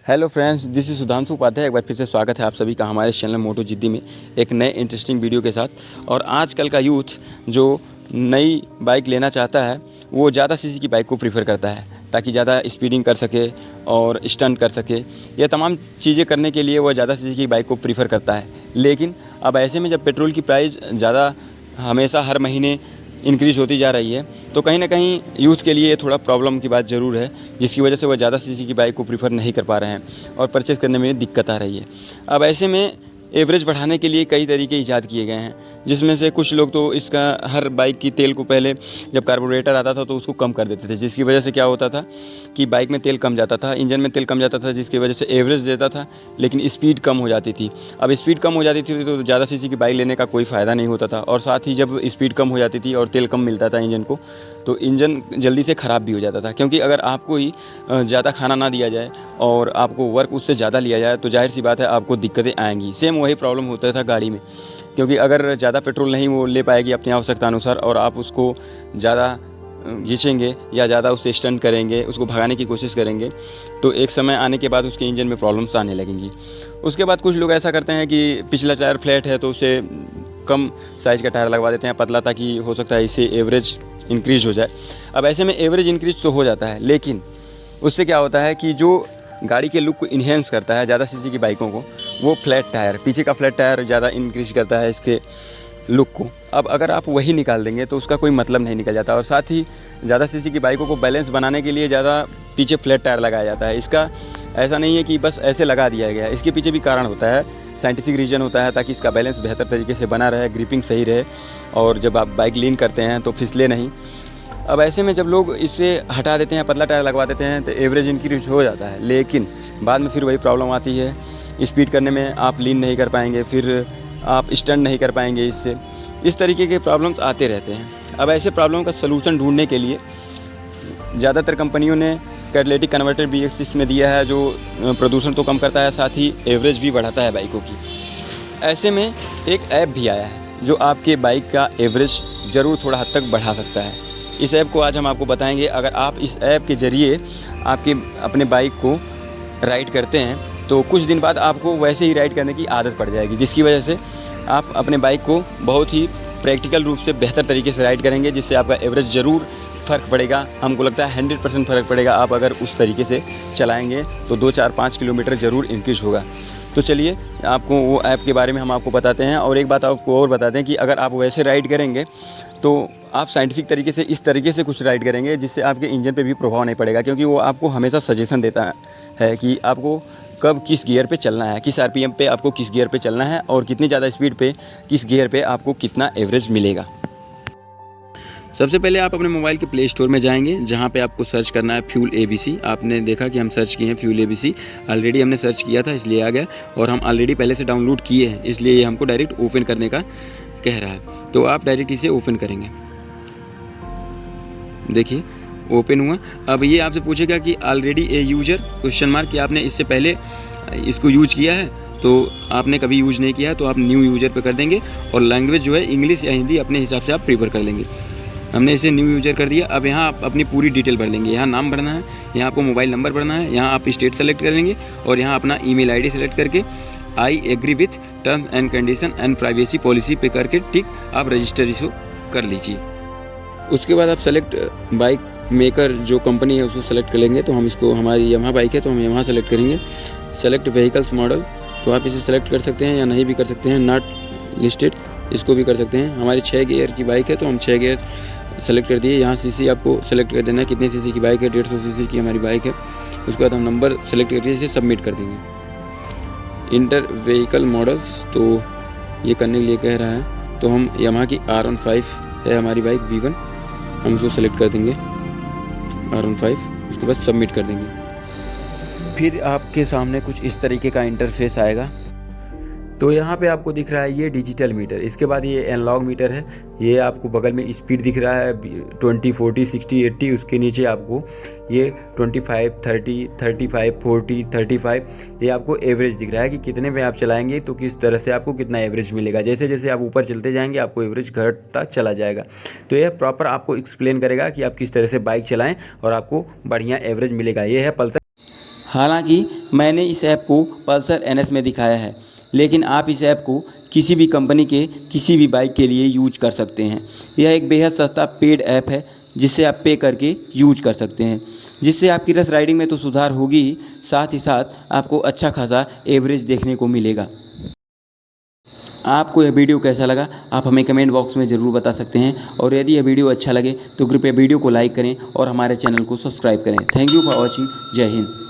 Hello friends, this is Sudhanshu Upadhyay. एक बार फिर से स्वागत है आप सभी का हमारे चैनल मोटो जिद्दी में एक नए इंटरेस्टिंग वीडियो के साथ। और आजकल का यूथ जो नई बाइक लेना चाहता है वो ज़्यादा सीसी की बाइक को प्रीफर करता है ताकि ज़्यादा स्पीडिंग कर सके और स्टंट कर सके। ये तमाम चीज़ें करने के लिए वो ज़्यादा सीसी की बाइक को प्रीफर करता है। लेकिन अब ऐसे में जब पेट्रोल की प्राइस ज़्यादा हमेशा हर महीने इंक्रीज़ होती जा रही है तो कहीं ना कहीं यूथ के लिए थोड़ा प्रॉब्लम की बात ज़रूर है, जिसकी वजह से वह ज़्यादा सीसी की बाइक को प्रीफर नहीं कर पा रहे हैं और परचेज़ करने में दिक्कत आ रही है। अब ऐसे में एवरेज बढ़ाने के लिए कई तरीके ईजाद किए गए हैं, जिसमें से कुछ लोग तो इसका हर बाइक की तेल को पहले जब कार्बोरेटर आता था तो उसको कम कर देते थे, जिसकी वजह से क्या होता था कि बाइक में तेल कम जाता था, इंजन में तेल कम जाता था, जिसकी वजह से एवरेज देता था लेकिन स्पीड कम हो जाती थी। अब स्पीड कम हो जाती थी तो ज़्यादा सीसी की बाइक लेने का कोई फ़ायदा नहीं होता था। और साथ ही जब स्पीड कम हो जाती थी और तेल कम मिलता था इंजन को तो इंजन जल्दी से ख़राब भी हो जाता था, क्योंकि अगर आपको ही ज़्यादा खाना ना दिया जाए और आपको वर्क उससे ज़्यादा लिया जाए तो जाहिर सी बात है आपको दिक्कतें आएंगी। सेम वही प्रॉब्लम होता था गाड़ी में, क्योंकि अगर ज़्यादा पेट्रोल नहीं वो ले पाएगी अपनी आवश्यकता अनुसार और आप उसको ज़्यादा खींचेंगे या ज़्यादा उससे स्टंट करेंगे, उसको भगाने की कोशिश करेंगे तो एक समय आने के बाद उसके इंजन में प्रॉब्लम्स आने लगेंगी। उसके बाद कुछ लोग ऐसा करते हैं कि पिछला टायर फ्लैट है तो उसे कम साइज़ का टायर लगवा देते हैं पतला, ताकि हो सकता है इससे एवरेज इंक्रीज़ हो जाए। अब ऐसे में एवरेज इंक्रीज तो हो जाता है, लेकिन उससे क्या होता है कि जो गाड़ी के लुक को इन्हेंस करता है ज़्यादा सीसी की बाइकों को, वो फ्लैट टायर, पीछे का फ्लैट टायर ज़्यादा इंक्रीज करता है इसके लुक को। अब अगर आप वही निकाल देंगे तो उसका कोई मतलब नहीं निकल जाता। और साथ ही ज़्यादा सीसी की बाइकों को बैलेंस बनाने के लिए ज़्यादा पीछे फ्लैट टायर लगाया जाता है। इसका ऐसा नहीं है कि बस ऐसे लगा दिया गया है, इसके पीछे भी कारण होता है, साइंटिफिक रीज़न होता है, ताकि इसका बैलेंस बेहतर तरीके से बना रहे, ग्रिपिंग सही रहे और जब आप बाइक लीन करते हैं तो फिसले नहीं। अब ऐसे में जब लोग इसे हटा देते हैं, पतला टायर लगवा देते हैं तो एवरेज इंक्रीज हो जाता है, लेकिन बाद में फिर वही प्रॉब्लम आती है, स्पीड करने में आप लीन नहीं कर पाएंगे, फिर आप स्टंट नहीं कर पाएंगे इससे। इस तरीके के प्रॉब्लम्स आते रहते हैं। अब ऐसे प्रॉब्लम का सलूशन ढूंढने के लिए ज़्यादातर कंपनियों ने कैटालिटिक कन्वर्टर BS6 में दिया है, जो प्रदूषण तो कम करता है, साथ ही एवरेज भी बढ़ाता है बाइकों की। ऐसे में एक ऐप भी आया है जो आपके बाइक का एवरेज ज़रूर थोड़ा हद तक बढ़ा सकता है। इस ऐप को आज हम आपको बताएंगे। अगर आप इस ऐप के ज़रिए आपके अपने बाइक को राइड करते हैं तो कुछ दिन बाद आपको वैसे ही राइड करने की आदत पड़ जाएगी, जिसकी वजह से आप अपने बाइक को बहुत ही प्रैक्टिकल रूप से बेहतर तरीके से राइड करेंगे, जिससे आपका एवरेज ज़रूर फ़र्क पड़ेगा। हमको लगता है 100% फ़र्क पड़ेगा। आप अगर उस तरीके से चलाएँगे तो 2, 4, 5 किलोमीटर ज़रूर इंक्रीज़ होगा। तो चलिए आपको वो ऐप के बारे में हम आपको बताते हैं। और एक बात आपको और बताते हैं कि अगर आप वैसे राइड करेंगे तो आप साइंटिफिक तरीके से इस तरीके से कुछ राइड करेंगे जिससे आपके इंजन पे भी प्रभाव नहीं पड़ेगा, क्योंकि वो आपको हमेशा सजेशन देता है कि आपको कब किस गियर पे चलना है, किस RPM पे आपको किस गियर पे चलना है और कितनी ज़्यादा स्पीड पे किस गियर पे आपको कितना एवरेज मिलेगा। सबसे पहले आप अपने मोबाइल के प्ले स्टोर में जाएंगे, जहां पे आपको सर्च करना है फ्यूल ABC। आपने देखा कि हम सर्च किए हैं फ्यूल ABC, ऑलरेडी हमने सर्च किया था इसलिए आ गया, और हम ऑलरेडी पहले से डाउनलोड किए हैं इसलिए ये हमको डायरेक्ट ओपन करने का कह रहा है। तो आप डायरेक्ट इसे ओपन करेंगे। देखिए ओपन हुआ। अब ये आपसे पूछेगा कि already a user question mark, कि आपने इससे पहले इसको यूज किया है। तो आपने कभी यूज नहीं किया है तो आप न्यू यूजर पे कर देंगे और लैंग्वेज जो है इंग्लिश या हिंदी अपने हिसाब से आप प्रीफर कर लेंगे। हमने इसे न्यू यूजर कर दिया। अब यहाँ आप अपनी पूरी डिटेल भर लेंगे। यहाँ नाम भरना है, यहाँ आपको मोबाइल नंबर भरना है, यहाँ आप स्टेट सेलेक्ट कर लेंगे और यहाँ अपना ईमेल आईडी सेलेक्ट करके I agree with terms and condition and privacy policy पे करके टिक आप रजिस्टर इसको कर लीजिए। उसके बाद आप सेलेक्ट बाइक मेकर जो कंपनी है उसको सेलेक्ट कर लेंगे। तो हम इसको, हमारी यमहा बाइक है तो हम यमहा सेलेक्ट करेंगे। सेलेक्ट व्हीकल्स मॉडल, तो आप इसे सेलेक्ट कर सकते हैं या नहीं भी कर सकते हैं। नॉट लिस्टेड, इसको भी कर सकते हैं। हमारी 6 गियर की बाइक है तो हम 6 गियर सेलेक्ट कर दिए। यहाँ सीसी आपको सेलेक्ट कर देना है, कितने सीसी की बाइक है। 150 सीसी की हमारी बाइक है। उसके बाद हम नंबर सेलेक्ट करके इसे सबमिट कर देंगे। इंटर व्हीकल मॉडल्स, तो ये करने के लिए कह रहा है। तो हम यमहा की R15 है हमारी बाइक V1, हम उसको सेलेक्ट कर देंगे R15। उसके बाद सबमिट कर देंगे। फिर आपके सामने कुछ इस तरीके का इंटरफेस आएगा। तो यहाँ पे आपको दिख रहा है ये डिजिटल मीटर। इसके बाद ये एनालॉग मीटर है। ये आपको बगल में स्पीड दिख रहा है 20, 40, 60, 80। उसके नीचे आपको ये 25, 30, 35, 40, 35 ये आपको एवरेज दिख रहा है कि कितने में आप चलाएंगे तो किस तरह से आपको कितना एवरेज मिलेगा। जैसे जैसे आप ऊपर चलते जाएंगे आपको एवरेज घटता चला जाएगा। तो यह प्रॉपर आपको एक्सप्लेन करेगा कि आप किस तरह से बाइक चलाएँ और आपको बढ़िया एवरेज मिलेगा। ये है पल्सर। हालांकि मैंने इस ऐप को पल्सर NS में दिखाया है, लेकिन आप इस ऐप को किसी भी कंपनी के किसी भी बाइक के लिए यूज कर सकते हैं। यह एक बेहद सस्ता पेड ऐप है जिसे आप पे करके यूज कर सकते हैं, जिससे आपकी रस राइडिंग में तो सुधार होगी ही, साथ ही साथ आपको अच्छा खासा एवरेज देखने को मिलेगा। आपको यह वीडियो कैसा लगा आप हमें कमेंट बॉक्स में ज़रूर बता सकते हैं, और यदि यह वीडियो अच्छा लगे तो कृपया वीडियो को लाइक करें और हमारे चैनल को सब्सक्राइब करें। Thank you for watching. जय हिंद।